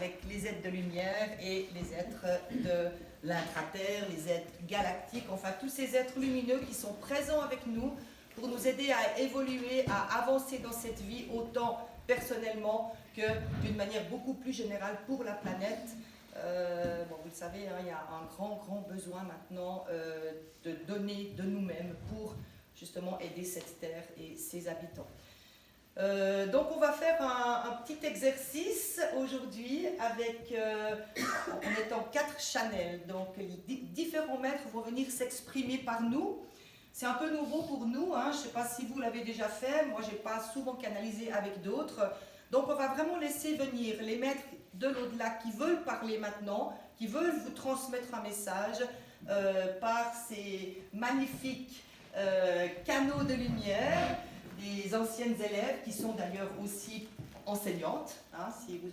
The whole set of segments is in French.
avec les êtres de lumière et les êtres de l'intraterre, les êtres galactiques, enfin tous ces êtres lumineux qui sont présents avec nous pour nous aider à évoluer, à avancer dans cette vie autant personnellement que d'une manière beaucoup plus générale pour la planète. Bon, vous le savez, hein, il y a un grand besoin maintenant de donner de nous-mêmes pour justement aider cette terre et ses habitants. Donc on va faire un petit exercice aujourd'hui avec, en étant 4 channels. Donc les différents maîtres vont venir s'exprimer par nous. C'est un peu nouveau pour nous, hein. Je ne sais pas si vous l'avez déjà fait, moi je n'ai pas souvent canalisé avec d'autres. Donc on va vraiment laisser venir les maîtres de l'au-delà qui veulent parler maintenant, qui veulent vous transmettre un message par ces magnifiques canaux de lumière, des anciennes élèves qui sont d'ailleurs aussi enseignantes. Hein, si vous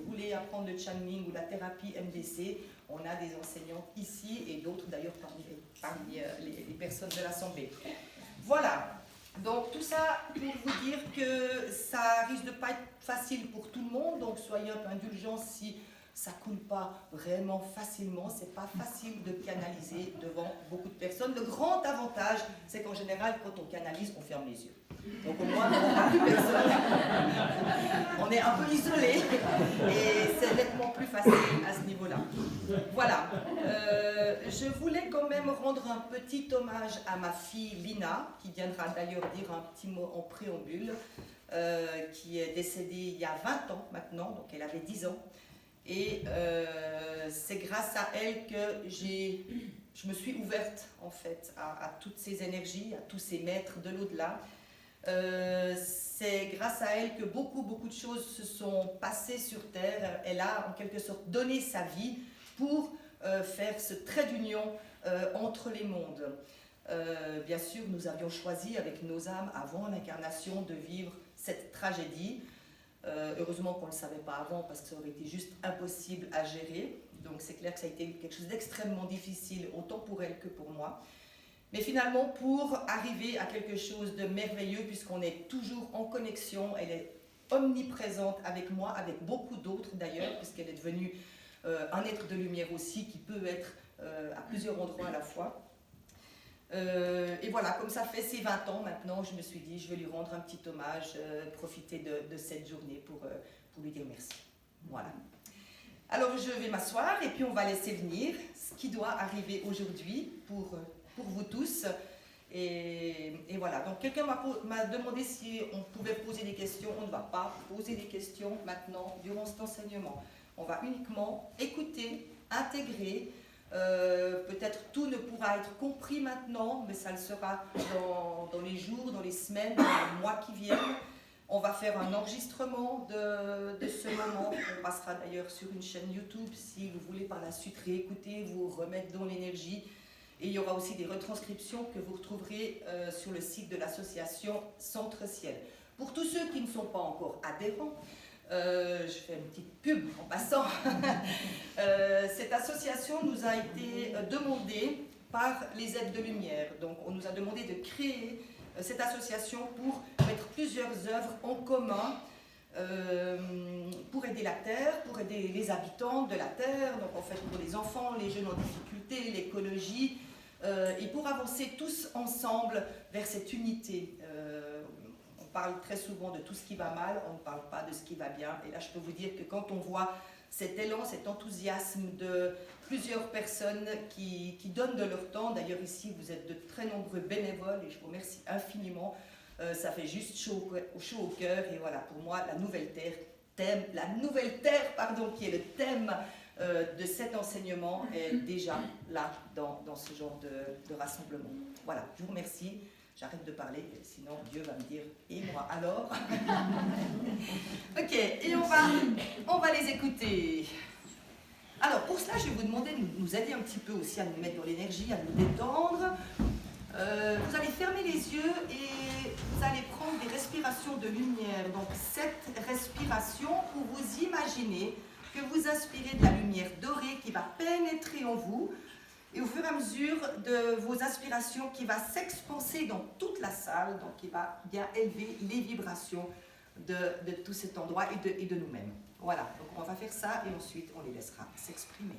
voulez apprendre le channeling ou la thérapie MDC, on a des enseignantes ici et d'autres d'ailleurs parmi les personnes de l'Assemblée. Voilà, donc tout ça pour vous dire que ça risque de ne pas être facile pour tout le monde, donc soyez un peu indulgents si ça ne coule pas vraiment facilement, c'est pas facile de canaliser devant beaucoup de personnes. Le grand avantage, c'est qu'en général, quand on canalise, on ferme les yeux. Donc au moins, on n'a plus personne. On est un peu isolé et c'est nettement plus facile à ce niveau-là. Voilà. Je voulais quand même rendre un petit hommage à ma fille Lina, qui viendra d'ailleurs dire un petit mot en préambule, qui est décédée il y a 20 ans maintenant, donc elle avait 10 ans. Et c'est grâce à elle que je me suis ouverte en fait à toutes ces énergies, à tous ces maîtres de l'au-delà. C'est grâce à elle que beaucoup de choses se sont passées sur Terre. Elle a en quelque sorte donné sa vie pour faire ce trait d'union entre les mondes. Bien sûr, nous avions choisi avec nos âmes avant l'incarnation de vivre cette tragédie. Heureusement qu'on ne le savait pas avant parce que ça aurait été juste impossible à gérer. Donc c'est clair que ça a été quelque chose d'extrêmement difficile, autant pour elle que pour moi. Mais finalement, pour arriver à quelque chose de merveilleux, puisqu'on est toujours en connexion, elle est omniprésente avec moi, avec beaucoup d'autres d'ailleurs, puisqu'elle est devenue un être de lumière aussi, qui peut être à plusieurs endroits à la fois. Et voilà, comme ça fait ses 20 ans maintenant, je me suis dit, je vais lui rendre un petit hommage, profiter de cette journée pour lui dire merci. Voilà. Alors je vais m'asseoir et puis on va laisser venir ce qui doit arriver aujourd'hui pour vous tous. Et voilà, donc quelqu'un m'a demandé si on pouvait poser des questions. On ne va pas poser des questions maintenant durant cet enseignement. On va uniquement écouter, intégrer. Peut-être tout ne pourra être compris maintenant, mais ça le sera dans les jours, dans les semaines, dans les mois qui viennent. On va faire un enregistrement de ce moment. On passera d'ailleurs sur une chaîne YouTube si vous voulez par la suite réécouter, vous remettre dans l'énergie. Et il y aura aussi des retranscriptions que vous retrouverez sur le site de l'association Centre Ciel. Pour tous ceux qui ne sont pas encore adhérents, je fais une petite pub en passant. Cette association nous a été demandée par les aides de lumière. Donc on nous a demandé de créer cette association pour mettre plusieurs œuvres en commun pour aider la Terre, pour aider les habitants de la Terre, donc en fait pour les enfants, les jeunes en difficulté, l'écologie, et pour avancer tous ensemble vers cette unité. On parle très souvent de tout ce qui va mal, on ne parle pas de ce qui va bien. Et là, je peux vous dire que quand on voit cet élan, cet enthousiasme de plusieurs personnes qui donnent de leur temps, d'ailleurs ici, vous êtes de très nombreux bénévoles et je vous remercie infiniment. Ça fait juste chaud au cœur. Et voilà, pour moi, la nouvelle terre, qui est le thème de cet enseignement, est déjà là dans ce genre de rassemblement. Voilà, je vous remercie. J'arrête de parler, sinon Dieu va me dire « Et moi alors ?» Ok, et on va les écouter. Alors pour cela, je vais vous demander de nous aider un petit peu aussi à nous mettre dans l'énergie, à nous détendre. Vous allez fermer les yeux et vous allez prendre des respirations de lumière. Donc cette respiration, pour vous imaginer que vous inspirez de la lumière dorée qui va pénétrer en vous. Et au fur et à mesure de vos aspirations qui va s'expanser dans toute la salle, donc qui va bien élever les vibrations de tout cet endroit et de nous-mêmes. Voilà, donc on va va faire ça et ensuite on les laissera s'exprimer.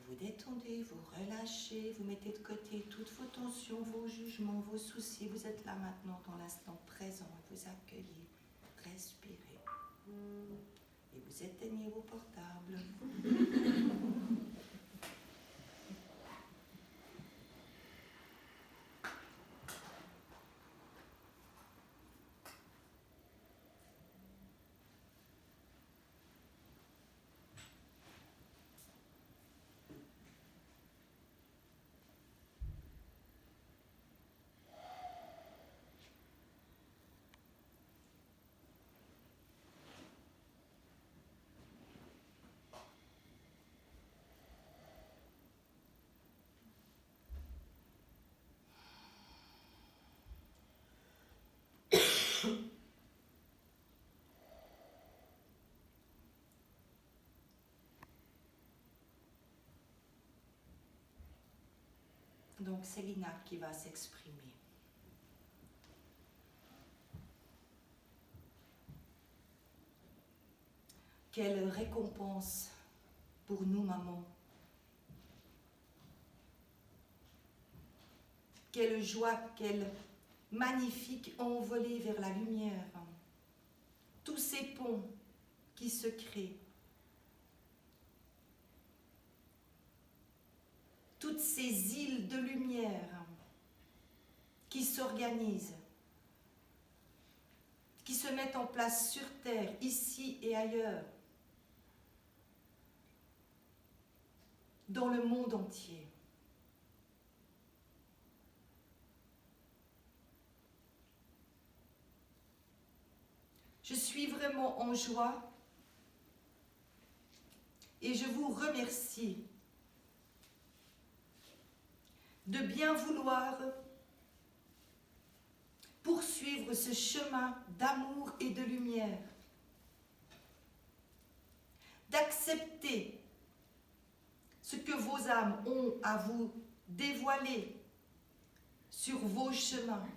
Vous détendez, vous relâchez, vous mettez de côté toutes vos tensions, vos jugements, vos soucis. Vous êtes là maintenant dans l'instant présent et vous accueillez, respirez. Et vous éteignez vos portables. Donc c'est Lina qui va s'exprimer. Quelle récompense pour nous, maman. Quelle joie, quelle magnifique envolée vers la lumière. Tous ces ponts qui se créent. Toutes ces îles de lumière qui s'organisent, qui se mettent en place sur Terre, ici et ailleurs, dans le monde entier. Je suis vraiment en joie et je vous remercie de bien vouloir poursuivre ce chemin d'amour et de lumière, d'accepter ce que vos âmes ont à vous dévoiler sur vos chemins.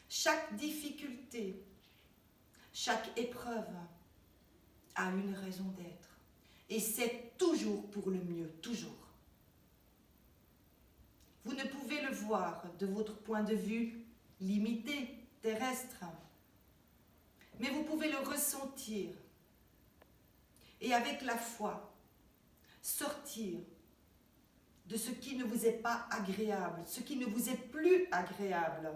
Chaque difficulté, chaque épreuve a une raison d'être. Et c'est toujours pour le mieux, toujours. Vous ne pouvez le voir de votre point de vue limité, terrestre, mais vous pouvez le ressentir. Et avec la foi, sortir de ce qui ne vous est pas agréable, ce qui ne vous est plus agréable.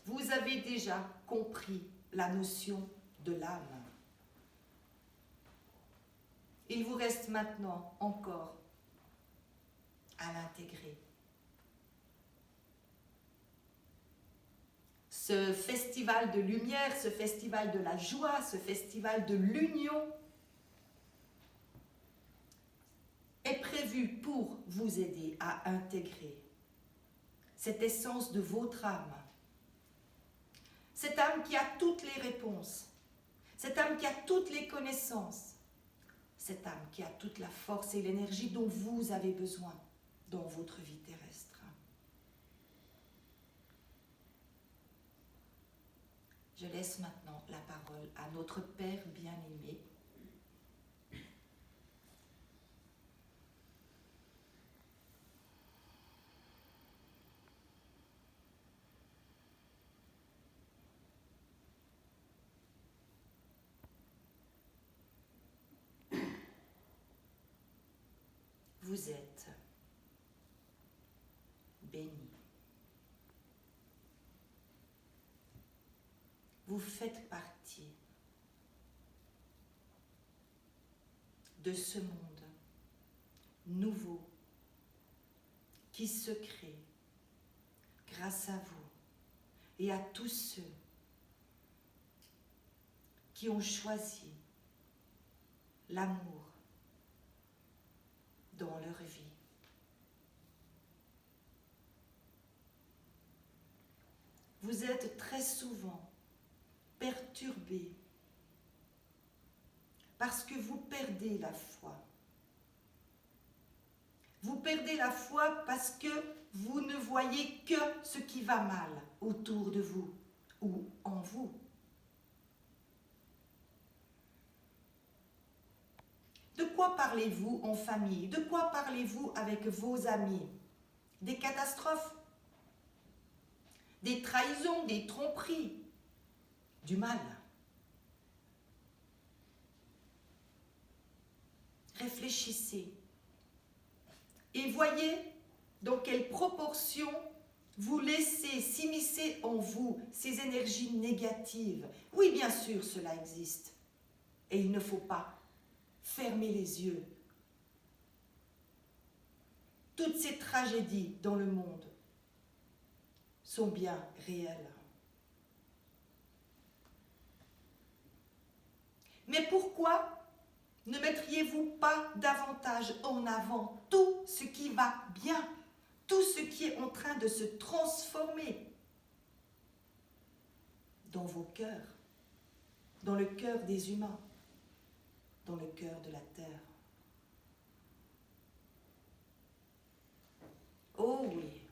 Vous avez déjà compris la notion de l'âme. Il vous reste maintenant encore à l'intégrer. Ce festival de lumière, ce festival de la joie, ce festival de l'union est prévu pour vous aider à intégrer cette essence de votre âme. Cette âme qui a toutes les réponses, cette âme qui a toutes les connaissances, cette âme qui a toute la force et l'énergie dont vous avez besoin dans votre vie terrestre. Je laisse maintenant la parole à notre Père bien-aimé. Vous êtes bénis. Vous faites partie de ce monde nouveau qui se crée grâce à vous et à tous ceux qui ont choisi l'amour dans leur vie. Vous êtes très souvent perturbé, parce que vous perdez la foi. Vous perdez la foi parce que vous ne voyez que ce qui va mal autour de vous ou en vous. De quoi parlez-vous en famille? De quoi parlez-vous avec vos amis? Des catastrophes, des trahisons, des tromperies, du mal. Réfléchissez et voyez dans quelle proportion vous laissez s'immiscer en vous ces énergies négatives. Oui, bien sûr, cela existe. Et il ne faut pas fermer les yeux. Toutes ces tragédies dans le monde sont bien réelles. Mais pourquoi ne mettriez-vous pas davantage en avant tout ce qui va bien, tout ce qui est en train de se transformer dans vos cœurs, dans le cœur des humains, dans le cœur de la terre? Oh oui,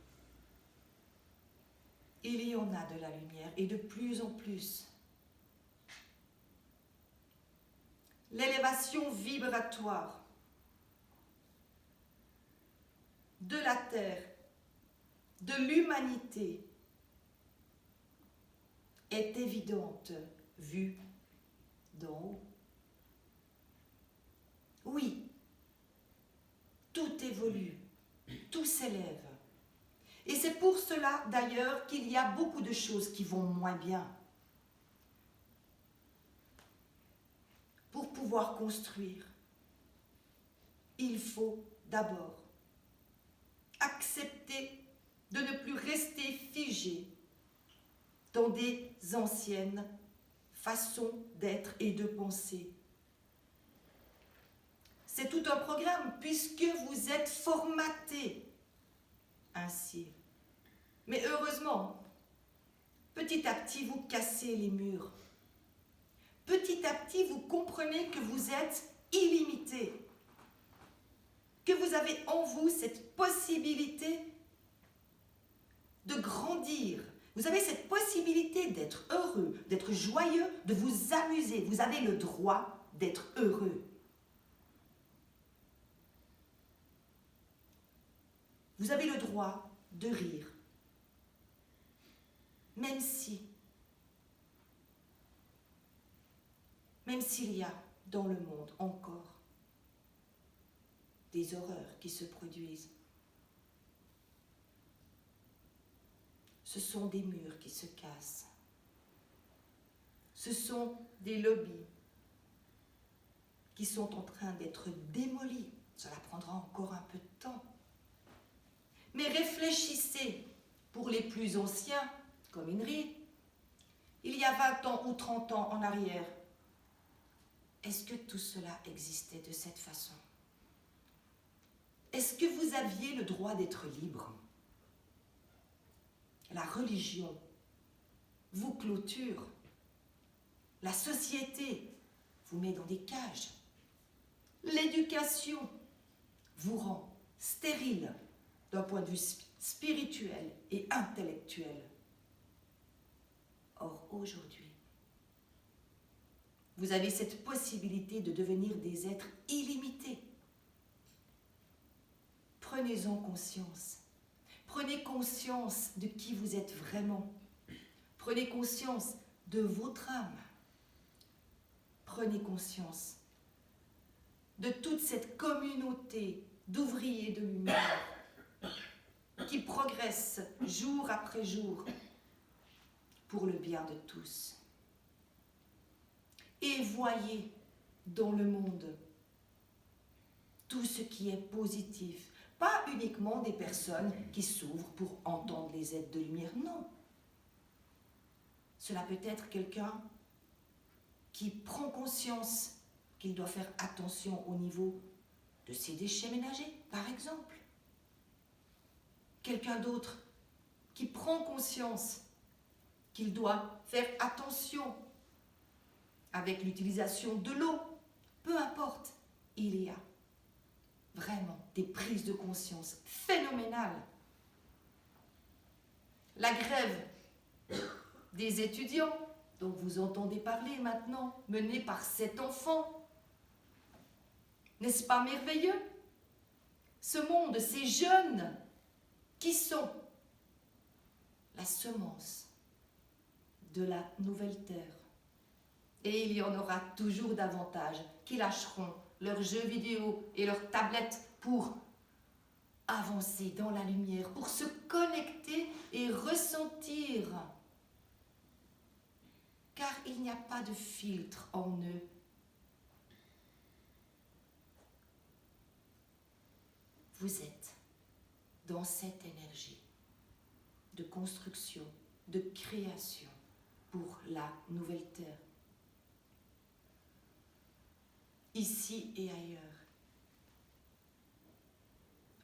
il y en a de la lumière et de plus en plus. L'élévation vibratoire de la terre, de l'humanité, est évidente vue d'en haut. Oui, tout évolue, tout s'élève. Et c'est pour cela d'ailleurs qu'il y a beaucoup de choses qui vont moins bien. Pour pouvoir construire, il faut d'abord accepter de ne plus rester figé dans des anciennes façons d'être et de penser. C'est tout un programme puisque vous êtes formaté ainsi. Mais heureusement, petit à petit, vous cassez les murs. Petit à petit, vous comprenez que vous êtes illimité, que vous avez en vous cette possibilité de grandir. Vous avez cette possibilité d'être heureux, d'être joyeux, de vous amuser. Vous avez le droit d'être heureux. Vous avez le droit de rire, même s'il y a dans le monde encore des horreurs qui se produisent. Ce sont des murs qui se cassent. Ce sont des lobbies qui sont en train d'être démolis. Cela prendra encore un peu de temps. Mais réfléchissez, pour les plus anciens, comme Inri, il y a 20 ans ou 30 ans en arrière, est-ce que tout cela existait de cette façon? Est-ce que vous aviez le droit d'être libre? La religion vous clôture. La société vous met dans des cages. L'éducation vous rend stérile d'un point de vue spirituel et intellectuel. Or, aujourd'hui, vous avez cette possibilité de devenir des êtres illimités. Prenez-en conscience. Prenez conscience de qui vous êtes vraiment. Prenez conscience de votre âme. Prenez conscience de toute cette communauté d'ouvriers de lumière qui progressent jour après jour pour le bien de tous. Et voyez dans le monde tout ce qui est positif. Pas uniquement des personnes qui s'ouvrent pour entendre les êtres de lumière, non. Cela peut être quelqu'un qui prend conscience qu'il doit faire attention au niveau de ses déchets ménagers, par exemple. Quelqu'un d'autre qui prend conscience qu'il doit faire attention avec l'utilisation de l'eau, peu importe, il y a vraiment des prises de conscience phénoménales. La grève des étudiants, dont vous entendez parler maintenant, menée par 7 enfants, n'est-ce pas merveilleux? Ce monde, ces jeunes qui sont la semence de la nouvelle terre. Et il y en aura toujours davantage qui lâcheront leurs jeux vidéo et leurs tablettes pour avancer dans la lumière, pour se connecter et ressentir. Car il n'y a pas de filtre en eux. Vous êtes dans cette énergie de construction, de création pour la nouvelle terre. Ici et ailleurs.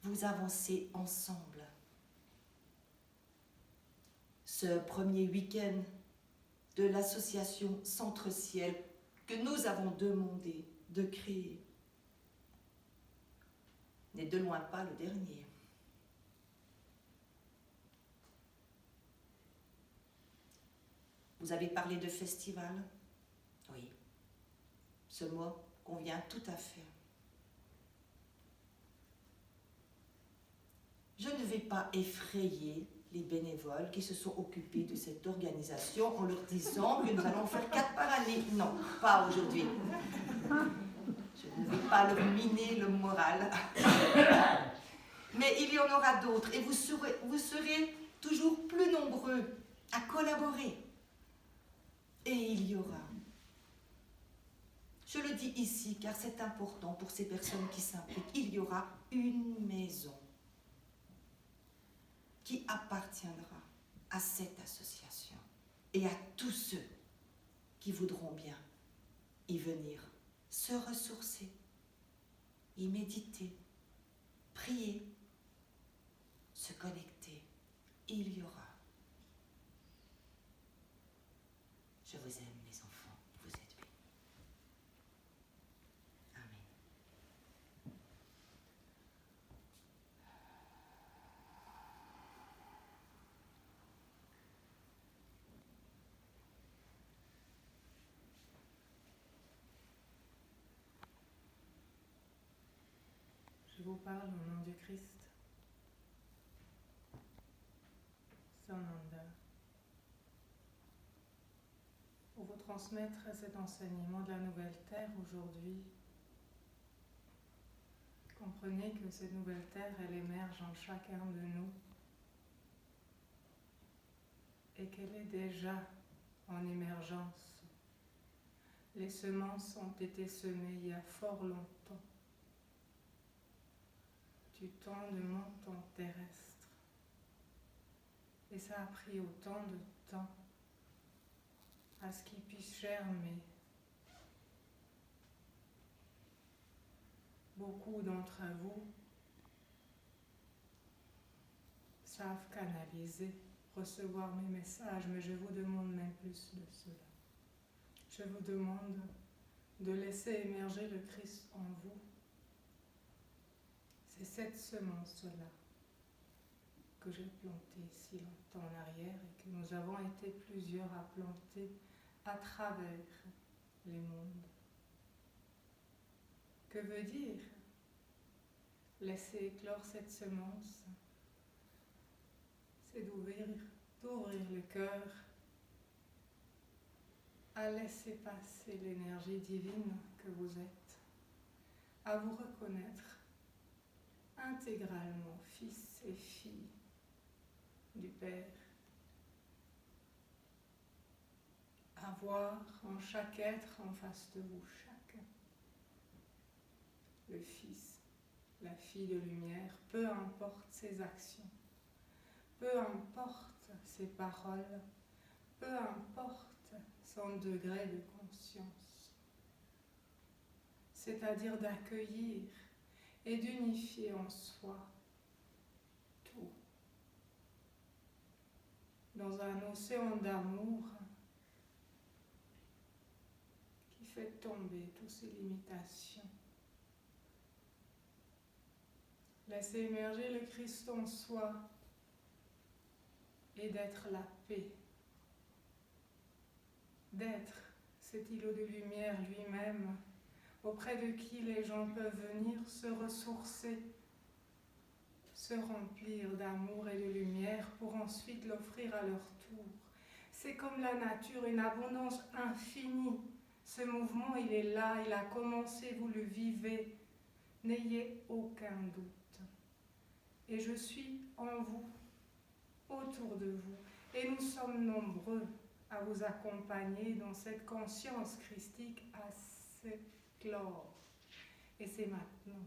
Vous avancez ensemble. Ce premier week-end de l'association Centre-Ciel que nous avons demandé de créer n'est de loin pas le dernier. Vous avez parlé de festival? Oui. Ce mot convient tout à fait. Je ne vais pas effrayer les bénévoles qui se sont occupés de cette organisation en leur disant que nous allons faire 4 par année. Non, pas aujourd'hui. Je ne vais pas leur miner le moral. Mais il y en aura d'autres et vous serez toujours plus nombreux à collaborer. Et il y aura, je le dis ici car c'est important pour ces personnes qui s'impliquent, il y aura une maison qui appartiendra à cette association et à tous ceux qui voudront bien y venir, se ressourcer, y méditer, prier, se connecter. Il y aura. Je vous aime, mes enfants, vous êtes bénis. Amen. Je vous parle au nom du Christ, Sananda, pour vous transmettre cet enseignement de la nouvelle terre aujourd'hui. Comprenez que cette nouvelle terre, elle émerge en chacun de nous et qu'elle est déjà en émergence. Les semences ont été semées il y a fort longtemps, du temps de montant terrestre. Et ça a pris autant de temps à ce qu'il puisse germer. Beaucoup d'entre vous savent canaliser, recevoir mes messages, mais je vous demande même plus de cela. Je vous demande de laisser émerger le Christ en vous. C'est cette semence-là que j'ai plantée si longtemps en arrière et que nous avons été plusieurs à planter à travers les mondes. Que veut dire laisser éclore cette semence? C'est d'ouvrir le cœur à laisser passer l'énergie divine que vous êtes, à vous reconnaître intégralement fils et filles du Père, à voir en chaque être en face de vous, chacun, le Fils, la fille de lumière, peu importe ses actions, peu importe ses paroles, peu importe son degré de conscience, c'est-à-dire d'accueillir et d'unifier en soi tout. Dans un océan d'amour fait tomber toutes ces limitations. Laissez émerger le Christ en soi et d'être la paix. D'être cet îlot de lumière lui-même, auprès de qui les gens peuvent venir se ressourcer, se remplir d'amour et de lumière pour ensuite l'offrir à leur tour. C'est comme la nature, une abondance infinie. Ce mouvement, il est là, il a commencé, vous le vivez. N'ayez aucun doute. Et je suis en vous, autour de vous. Et nous sommes nombreux à vous accompagner dans cette conscience christique à s'éclore. Et c'est maintenant.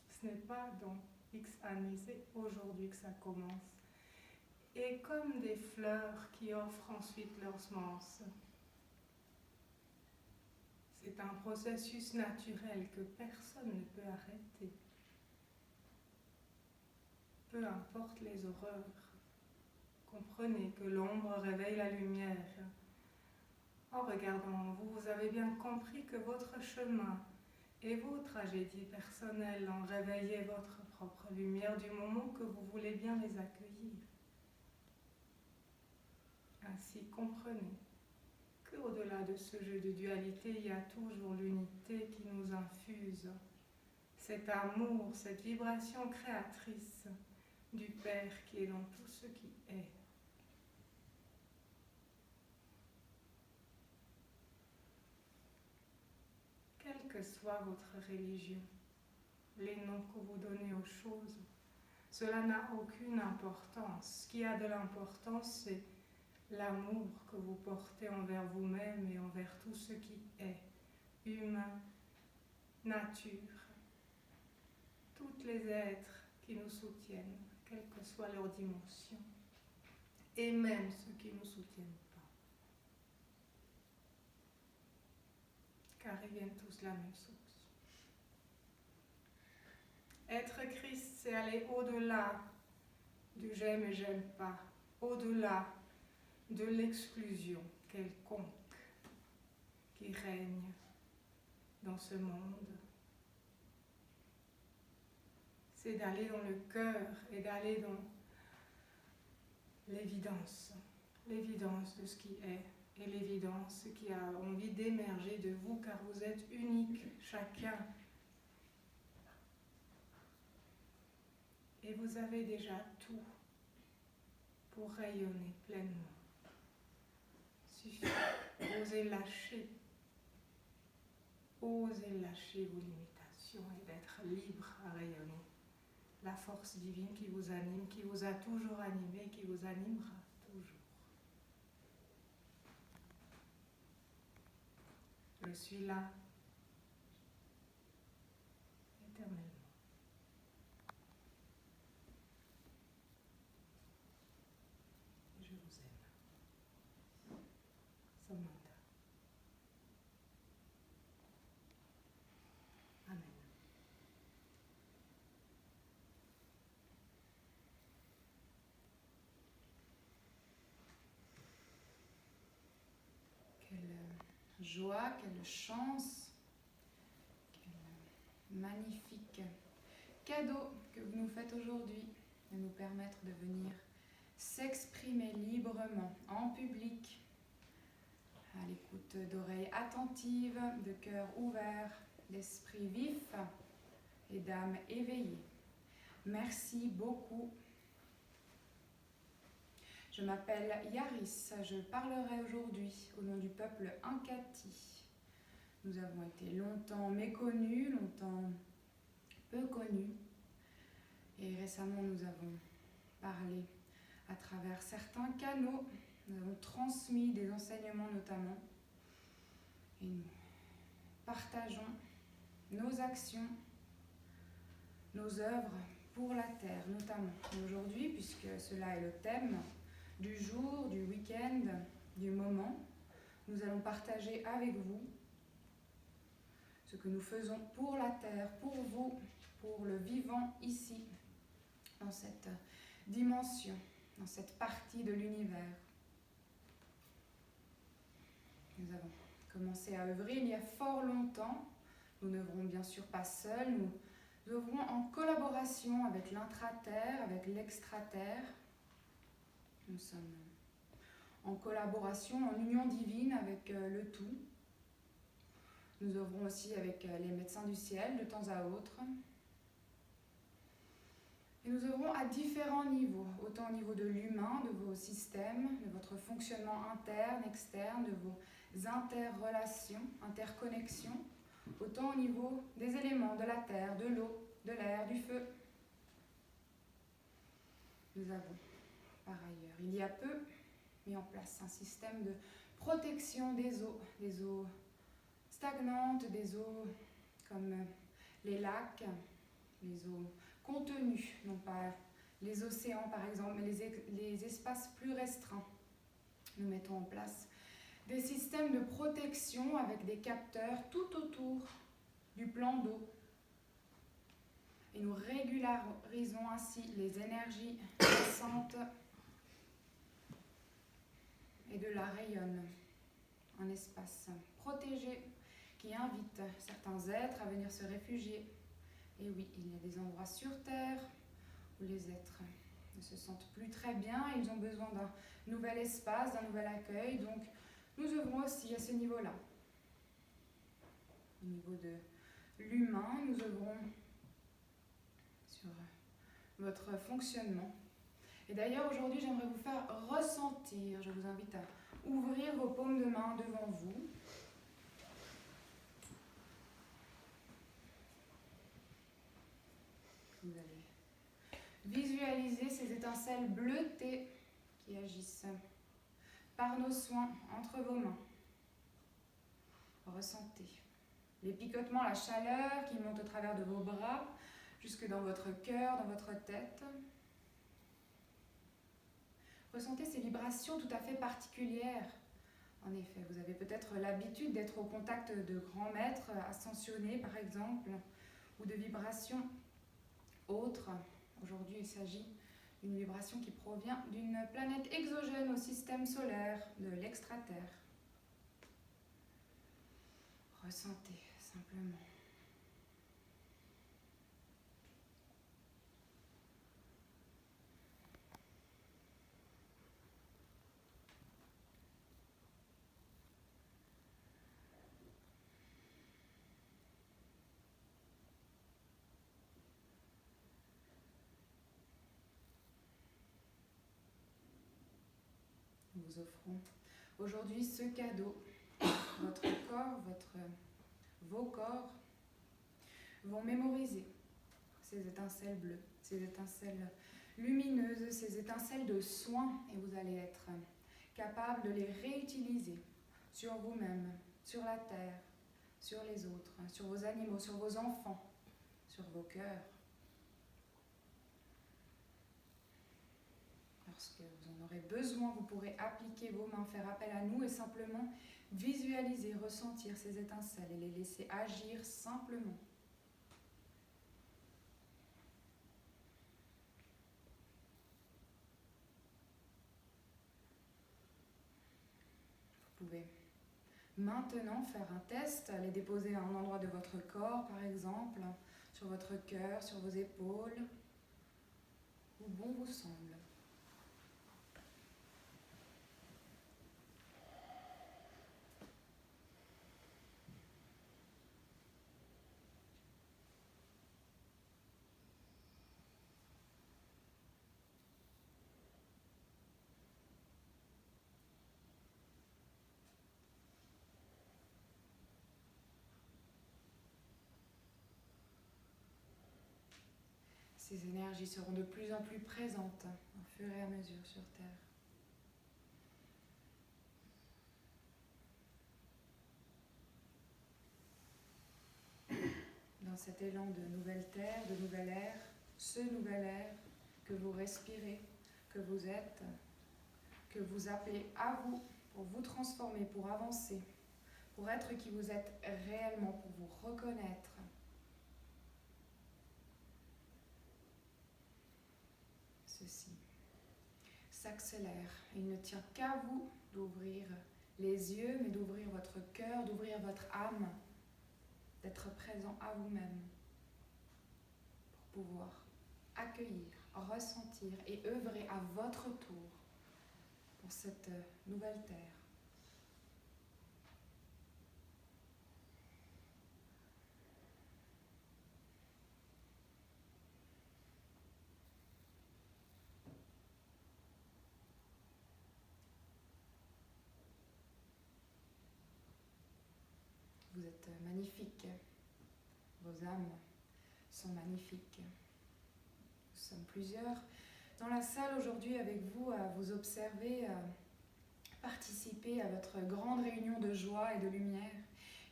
Ce n'est pas dans X années, c'est aujourd'hui que ça commence. Et comme des fleurs qui offrent ensuite leurs semences, c'est un processus naturel que personne ne peut arrêter. Peu importe les horreurs, comprenez que l'ombre réveille la lumière. En regardant en vous, vous avez bien compris que votre chemin et vos tragédies personnelles ont réveillé votre propre lumière du moment que vous voulez bien les accueillir. Ainsi, comprenez qu'au-delà de ce jeu de dualité, il y a toujours l'unité qui nous infuse. Cet amour, cette vibration créatrice du Père qui est dans tout ce qui est. Quelle que soit votre religion, les noms que vous donnez aux choses, cela n'a aucune importance. Ce qui a de l'importance, c'est l'amour que vous portez envers vous-même et envers tout ce qui est humain, nature, tous les êtres qui nous soutiennent, quelle que soit leur dimension, et même ceux qui ne nous soutiennent pas. Car ils viennent tous de la même source. Être Christ, c'est aller au-delà du j'aime et j'aime pas, au-delà de l'exclusion quelconque qui règne dans ce monde. C'est d'aller dans le cœur et d'aller dans l'évidence de ce qui est et l'évidence qui a envie d'émerger de vous car vous êtes unique, chacun. Et vous avez déjà tout pour rayonner pleinement. Suffit d'oser lâcher vos limitations et d'être libre à rayonner. La force divine qui vous anime, qui vous a toujours animé, qui vous animera toujours. Je suis là, éternellement. Et je vous aime. Samantha. Amen. Quelle joie, quelle chance, quel magnifique cadeau que vous nous faites aujourd'hui de nous permettre de venir s'exprimer librement en public, à l'écoute d'oreilles attentives, de cœurs ouverts, d'esprit vif et d'âme éveillée. Merci beaucoup. Je m'appelle Yaris, je parlerai aujourd'hui au nom du peuple Ankati. Nous avons été longtemps méconnus, longtemps peu connus, et récemment nous avons parlé à travers certains canaux, nous avons transmis des enseignements notamment, et nous partageons nos actions, nos œuvres pour la terre notamment. Et aujourd'hui, puisque cela est le thème du jour, du week-end, du moment, nous allons partager avec vous ce que nous faisons pour la terre, pour vous, pour le vivant ici, dans cette dimension, dans cette partie de l'univers. Nous avons commencé à œuvrer il y a fort longtemps. Nous n'œuvrons bien sûr pas seuls, nous œuvrons en collaboration avec l'intraterre, avec l'extraterre. Nous sommes en collaboration, en union divine avec le tout. Nous œuvrons aussi avec les médecins du ciel de temps à autre. Et nous œuvrons à différents niveaux, autant au niveau de l'humain, de vos systèmes, de votre fonctionnement interne, externe, de vos interrelations, interconnexions, autant au niveau des éléments, de la terre, de l'eau, de l'air, du feu. Nous avons, par ailleurs, il y a peu, mis en place un système de protection des eaux stagnantes, des eaux comme les lacs, les eaux contenues, non pas les océans par exemple, mais les espaces plus restreints. Nous mettons en place des systèmes de protection avec des capteurs tout autour du plan d'eau. Et nous régularisons ainsi les énergies naissantes et de la rayonne. Un espace protégé qui invite certains êtres à venir se réfugier. Et oui, il y a des endroits sur Terre où les êtres ne se sentent plus très bien, ils ont besoin d'un nouvel espace, d'un nouvel accueil, donc nous œuvrons aussi à ce niveau-là. Au niveau de l'humain, nous œuvrons sur votre fonctionnement. Et d'ailleurs, aujourd'hui, j'aimerais vous faire ressentir, je vous invite à ouvrir vos paumes de main devant vous. Vous allez visualiser ces étincelles bleutées qui agissent par nos soins entre vos mains. Ressentez les picotements, la chaleur qui monte au travers de vos bras, jusque dans votre cœur, dans votre tête. Ressentez ces vibrations tout à fait particulières. En effet, vous avez peut-être l'habitude d'être au contact de grands maîtres ascensionnés, par exemple, ou de vibrations autres. Aujourd'hui, il s'agit d'une vibration qui provient d'une planète exogène au système solaire, de l'extraterre. Ressentez simplement. Nous vous offrons aujourd'hui ce cadeau. Votre corps, vos corps vont mémoriser ces étincelles bleues, ces étincelles lumineuses, ces étincelles de soin, et vous allez être capable de les réutiliser sur vous-même, sur la terre, sur les autres, sur vos animaux, sur vos enfants, sur vos cœurs. Lorsque vous en aurez besoin, vous pourrez appliquer vos mains, faire appel à nous et simplement visualiser, ressentir ces étincelles et les laisser agir simplement. Vous pouvez maintenant faire un test, les déposer à un endroit de votre corps, par exemple, sur votre cœur, sur vos épaules, où bon vous semble. Ces énergies seront de plus en plus présentes au fur et à mesure sur Terre. Dans cet élan de nouvelle terre, de nouvel air, ce nouvel air que vous respirez, que vous êtes, que vous appelez à vous pour vous transformer, pour avancer, pour être qui vous êtes réellement, pour vous reconnaître. Ceci s'accélère. Il ne tient qu'à vous d'ouvrir les yeux, mais d'ouvrir votre cœur, d'ouvrir votre âme, d'être présent à vous-même pour pouvoir accueillir, ressentir et œuvrer à votre tour pour cette nouvelle terre. Vous êtes magnifiques, vos âmes sont magnifiques. Nous sommes plusieurs dans la salle aujourd'hui avec vous à vous observer, à participer à votre grande réunion de joie et de lumière.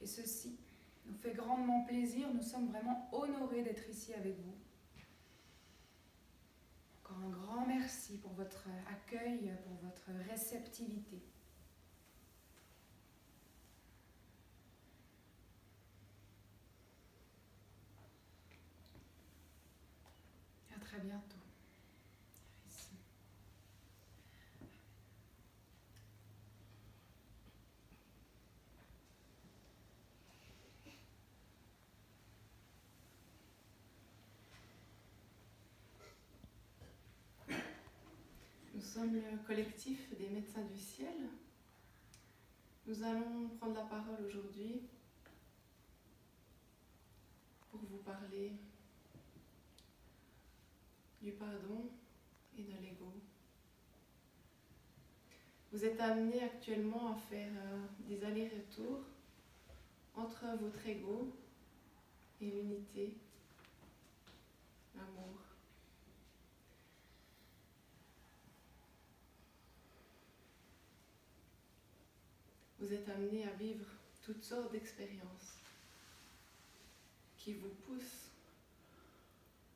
Et ceci nous fait grandement plaisir, nous sommes vraiment honorés d'être ici avec vous. Encore un grand merci pour votre accueil, pour votre réceptivité. À très bientôt. Iris. Nous sommes le collectif des médecins du ciel. Nous allons prendre la parole aujourd'hui pour vous parler du pardon et de l'ego. Vous êtes amenés actuellement à faire des allers-retours entre votre ego et l'unité, l'amour. Vous êtes amenés à vivre toutes sortes d'expériences qui vous poussent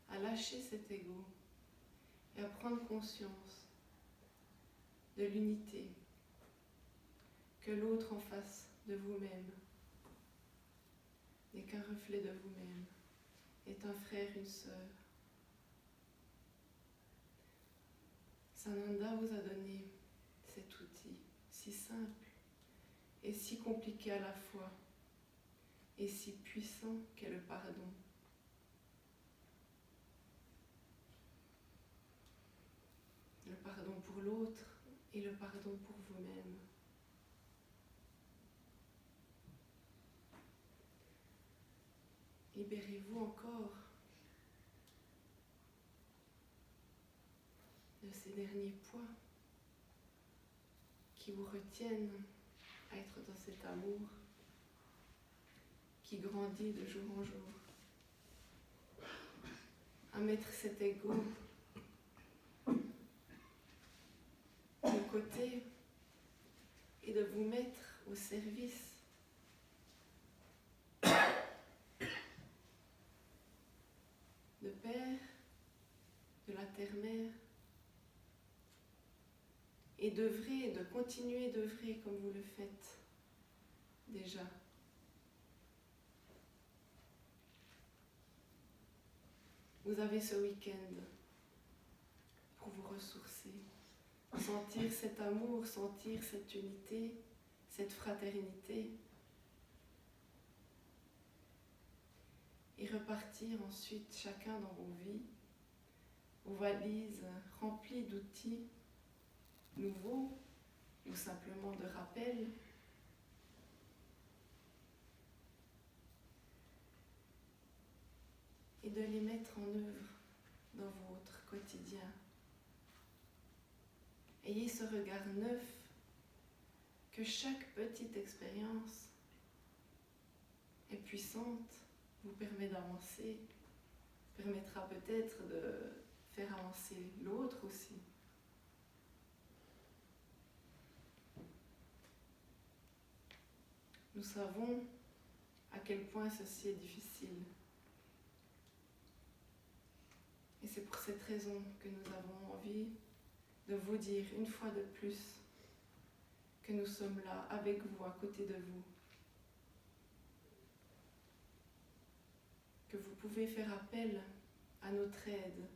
à lâcher cet ego et à prendre conscience de l'unité, que l'autre en face de vous-même n'est qu'un reflet de vous-même, est un frère, une sœur. Sananda vous a donné cet outil si simple et si compliqué à la fois, et si puissant qu'est le pardon. Le pardon pour l'autre et le pardon pour vous-même. Libérez-vous encore de ces derniers poids qui vous retiennent à être dans cet amour qui grandit de jour en jour, à mettre cet ego de côté et de vous mettre au service de Père, de la Terre-Mère, et d'œuvrer, de continuer d'œuvrer comme vous le faites déjà. Vous avez ce week-end pour vous ressourcer, sentir cet amour, sentir cette unité, cette fraternité, et repartir ensuite chacun dans vos vies, vos valises remplies d'outils nouveaux ou simplement de rappel. Et de les mettre en œuvre dans votre quotidien. Ayez ce regard neuf que chaque petite expérience est puissante, vous permet d'avancer, permettra peut-être de faire avancer l'autre aussi. Nous savons à quel point ceci est difficile. Et c'est pour cette raison que nous avons envie de vous dire une fois de plus que nous sommes là avec vous, à côté de vous. Que vous pouvez faire appel à notre aide,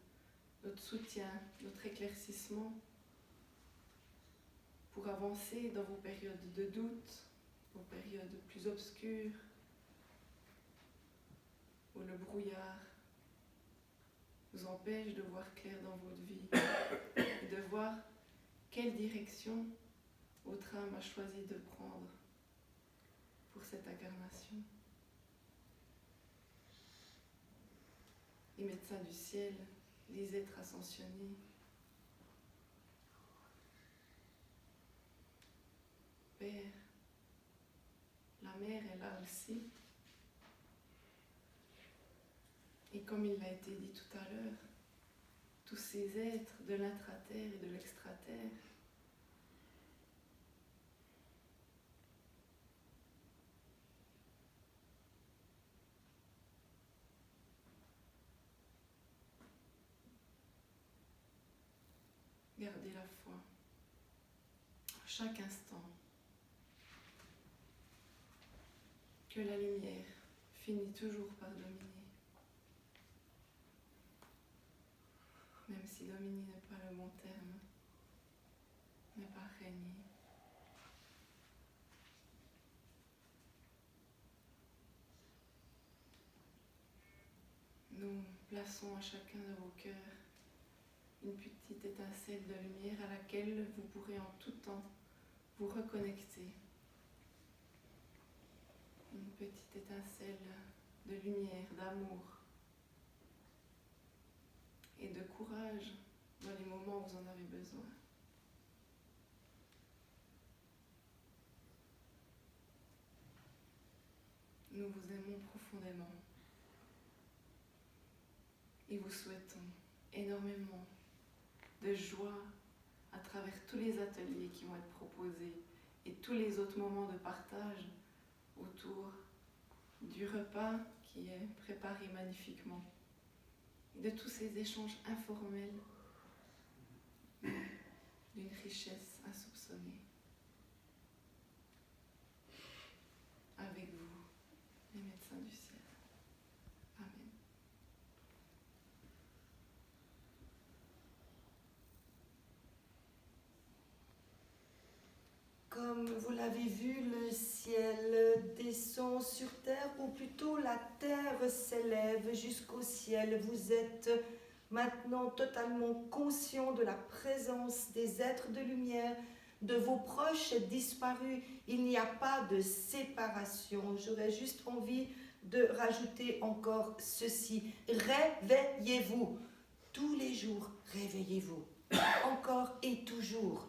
notre soutien, notre éclaircissement pour avancer dans vos périodes de doute, vos périodes plus obscures, où le brouillard vous empêche de voir clair dans votre vie et de voir quelle direction votre âme a choisi de prendre pour cette incarnation. Les médecins du ciel, les êtres ascensionnés, Père, la mère est là aussi. Et comme il a été dit tout à l'heure, tous ces êtres de l'intraterre et de l'extraterre gardez la foi à chaque instant que la lumière finit toujours par dominer. Même si dominer n'est pas le bon terme, n'est pas régner. Nous plaçons à chacun de vos cœurs une petite étincelle de lumière à laquelle vous pourrez en tout temps vous reconnecter. Une petite étincelle de lumière, d'amour et de courage dans les moments où vous en avez besoin. Nous vous aimons profondément et vous souhaitons énormément de joie à travers tous les ateliers qui vont être proposés et tous les autres moments de partage autour du repas qui est préparé magnifiquement et de tous ces échanges informels d'une richesse insoupçonnée avec vous, les médecins du ciel. Amen. Comme vous l'avez vu, le ciel descend sur terre, ou plutôt la terre s'élève jusqu'au ciel. Vous êtes maintenant totalement conscient de la présence des êtres de lumière, de vos proches disparus. Il n'y a pas de séparation. J'aurais juste envie de rajouter encore ceci. Réveillez-vous. Tous les jours, réveillez-vous. Encore et toujours.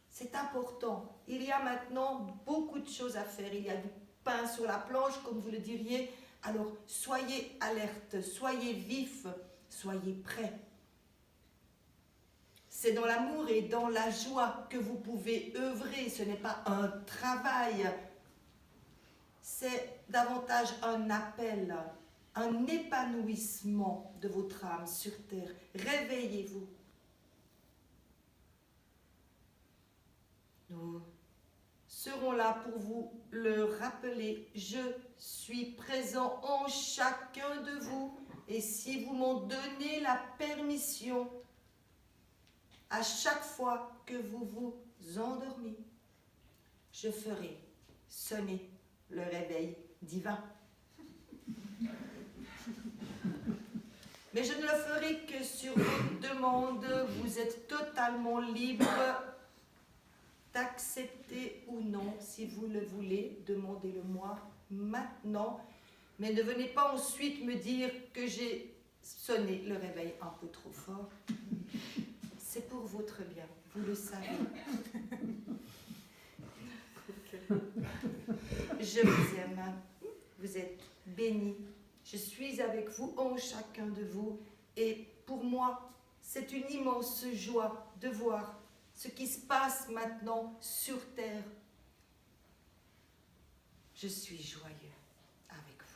C'est important. Il y a maintenant beaucoup de choses à faire. Il y a du pain sur la planche, comme vous le diriez. Alors, soyez alerte, soyez vifs, soyez prêts. C'est dans l'amour et dans la joie que vous pouvez œuvrer. Ce n'est pas un travail. C'est davantage un appel, un épanouissement de votre âme sur terre. Réveillez-vous. Nous serons là pour vous le rappeler. Je suis présent en chacun de vous. Et si vous m'en donnez la permission, à chaque fois que vous vous endormez, je ferai sonner le réveil divin. Mais je ne le ferai que sur votre demande. Vous êtes totalement libre d'accepter ou non, si vous le voulez, demandez-le-moi maintenant. Mais ne venez pas ensuite me dire que j'ai sonné le réveil un peu trop fort. C'est pour votre bien, vous le savez. Je vous aime, vous êtes bénis. Je suis avec vous, en chacun de vous. Et pour moi, c'est une immense joie de voir ce qui se passe maintenant sur terre. Je suis joyeux avec vous.